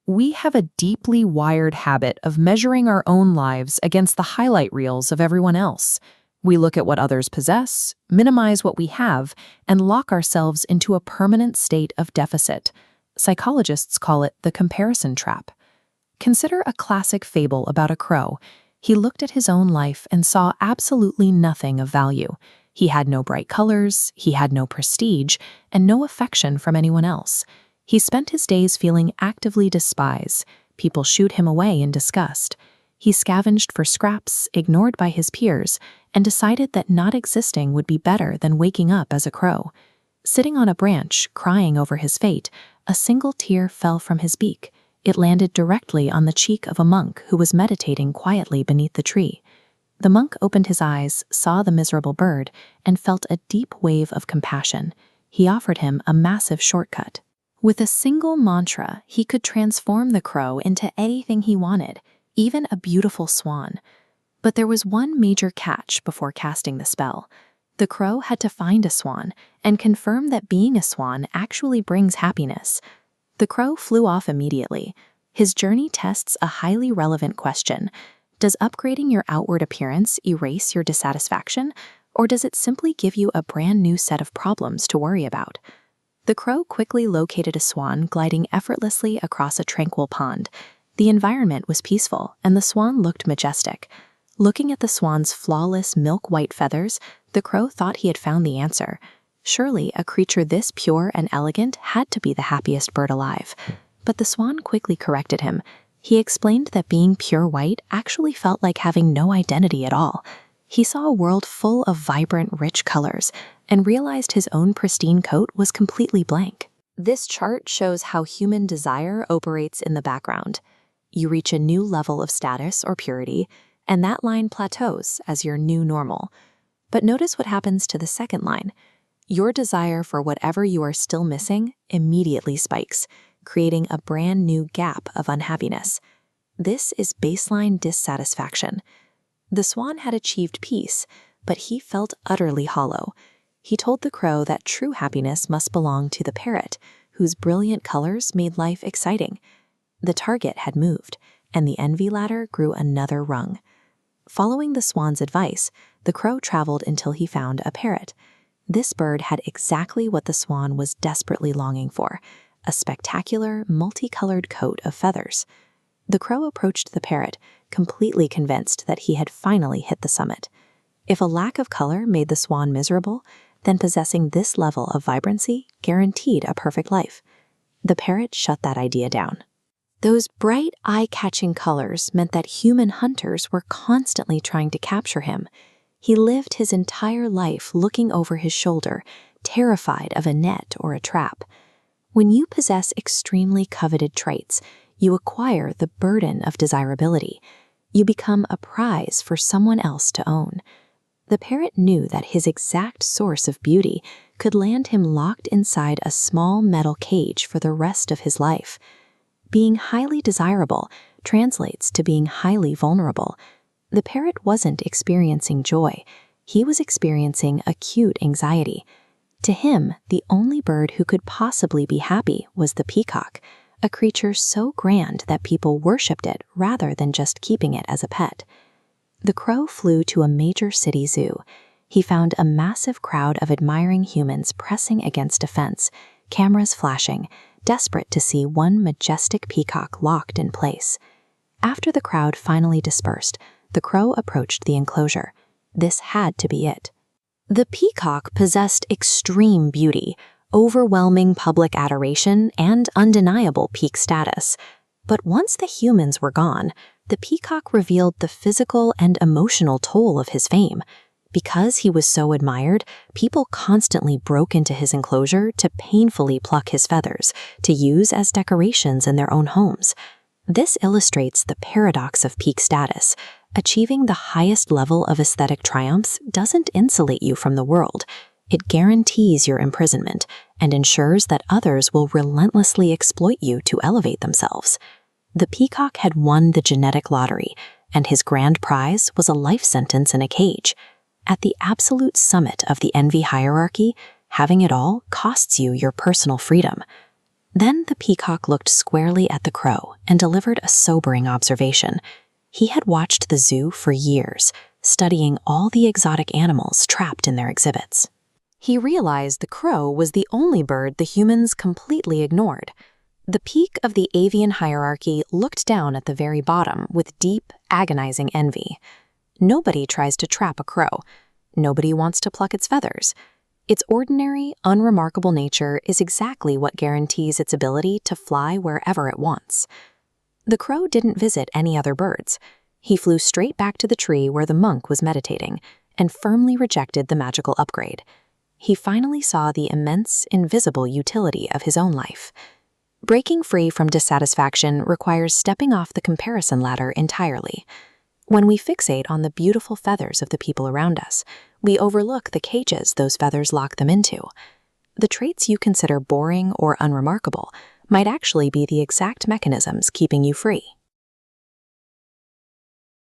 We have a deeply wired habit of measuring our own lives against the highlight reels of everyone else. We look at what others possess, minimize what we have, and lock ourselves into a permanent state of deficit. Psychologists call it the comparison trap. Consider a classic fable about a crow. He looked at his own life and saw absolutely nothing of value. He had no bright colors, he had no prestige, and no affection from anyone else. He spent his days feeling actively despised. People shooed him away in disgust. He scavenged for scraps, ignored by his peers, and decided that not existing would be better than waking up as a crow. Sitting on a branch, crying over his fate, a single tear fell from his beak. It landed directly on the cheek of a monk who was meditating quietly beneath the tree. The monk opened his eyes, saw the miserable bird, and felt a deep wave of compassion. He offered him a massive shortcut. With a single mantra, he could transform the crow into anything he wanted, even a beautiful swan. But there was one major catch before casting the spell. The crow had to find a swan and confirm that being a swan actually brings happiness. The crow flew off immediately. His journey tests a highly relevant question. Does upgrading your outward appearance erase your dissatisfaction, or does it simply give you a brand new set of problems to worry about? The crow quickly located a swan gliding effortlessly across a tranquil pond. The environment was peaceful, and the swan looked majestic. Looking at the swan's flawless milk-white feathers, the crow thought he had found the answer. Surely a creature this pure and elegant had to be the happiest bird alive. But the swan quickly corrected him. He explained that being pure white actually felt like having no identity at all. He saw a world full of vibrant, rich colors, and realized his own pristine coat was completely blank. This chart shows how human desire operates in the background. You reach a new level of status or purity, and that line plateaus as your new normal. But notice what happens to the second line. Your desire for whatever you are still missing immediately spikes, creating a brand new gap of unhappiness. This is baseline dissatisfaction. The swan had achieved peace, but he felt utterly hollow. He told the crow that true happiness must belong to the parrot, whose brilliant colors made life exciting. The target had moved, and the envy ladder grew another rung. Following the swan's advice, the crow traveled until he found a parrot. This bird had exactly what the swan was desperately longing for: a spectacular, multicolored coat of feathers. The crow approached the parrot, completely convinced that he had finally hit the summit. If a lack of color made the swan miserable, then possessing this level of vibrancy guaranteed a perfect life. The parrot shut that idea down. Those bright, eye-catching colors meant that human hunters were constantly trying to capture him. He lived his entire life looking over his shoulder, terrified of a net or a trap. When you possess extremely coveted traits, you acquire the burden of desirability. You become a prize for someone else to own. The parrot knew that his exact source of beauty could land him locked inside a small metal cage for the rest of his life. Being highly desirable translates to being highly vulnerable. The parrot wasn't experiencing joy. He was experiencing acute anxiety. To him, the only bird who could possibly be happy was the peacock, a creature so grand that people worshipped it rather than just keeping it as a pet. The crow flew to a major city zoo. He found a massive crowd of admiring humans pressing against a fence, cameras flashing, desperate to see one majestic peacock locked in place. After the crowd finally dispersed, the crow approached the enclosure. This had to be it. The peacock possessed extreme beauty, overwhelming public adoration, and undeniable peak status. But once the humans were gone, the peacock revealed the physical and emotional toll of his fame. Because he was so admired, people constantly broke into his enclosure to painfully pluck his feathers, to use as decorations in their own homes. This illustrates the paradox of peak status. Achieving the highest level of aesthetic triumphs doesn't insulate you from the world. It guarantees your imprisonment and ensures that others will relentlessly exploit you to elevate themselves. The peacock had won the genetic lottery, and his grand prize was a life sentence in a cage. At the absolute summit of the envy hierarchy, having it all costs you your personal freedom. Then the peacock looked squarely at the crow and delivered a sobering observation. He had watched the zoo for years, studying all the exotic animals trapped in their exhibits. He realized the crow was the only bird the humans completely ignored. The peak of the avian hierarchy looked down at the very bottom with deep, agonizing envy. Nobody tries to trap a crow. Nobody wants to pluck its feathers. Its ordinary, unremarkable nature is exactly what guarantees its ability to fly wherever it wants. The crow didn't visit any other birds. He flew straight back to the tree where the monk was meditating and firmly rejected the magical upgrade. He finally saw the immense, invisible utility of his own life. Breaking free from dissatisfaction requires stepping off the comparison ladder entirely. When we fixate on the beautiful feathers of the people around us, we overlook the cages those feathers lock them into. The traits you consider boring or unremarkable might actually be the exact mechanisms keeping you free.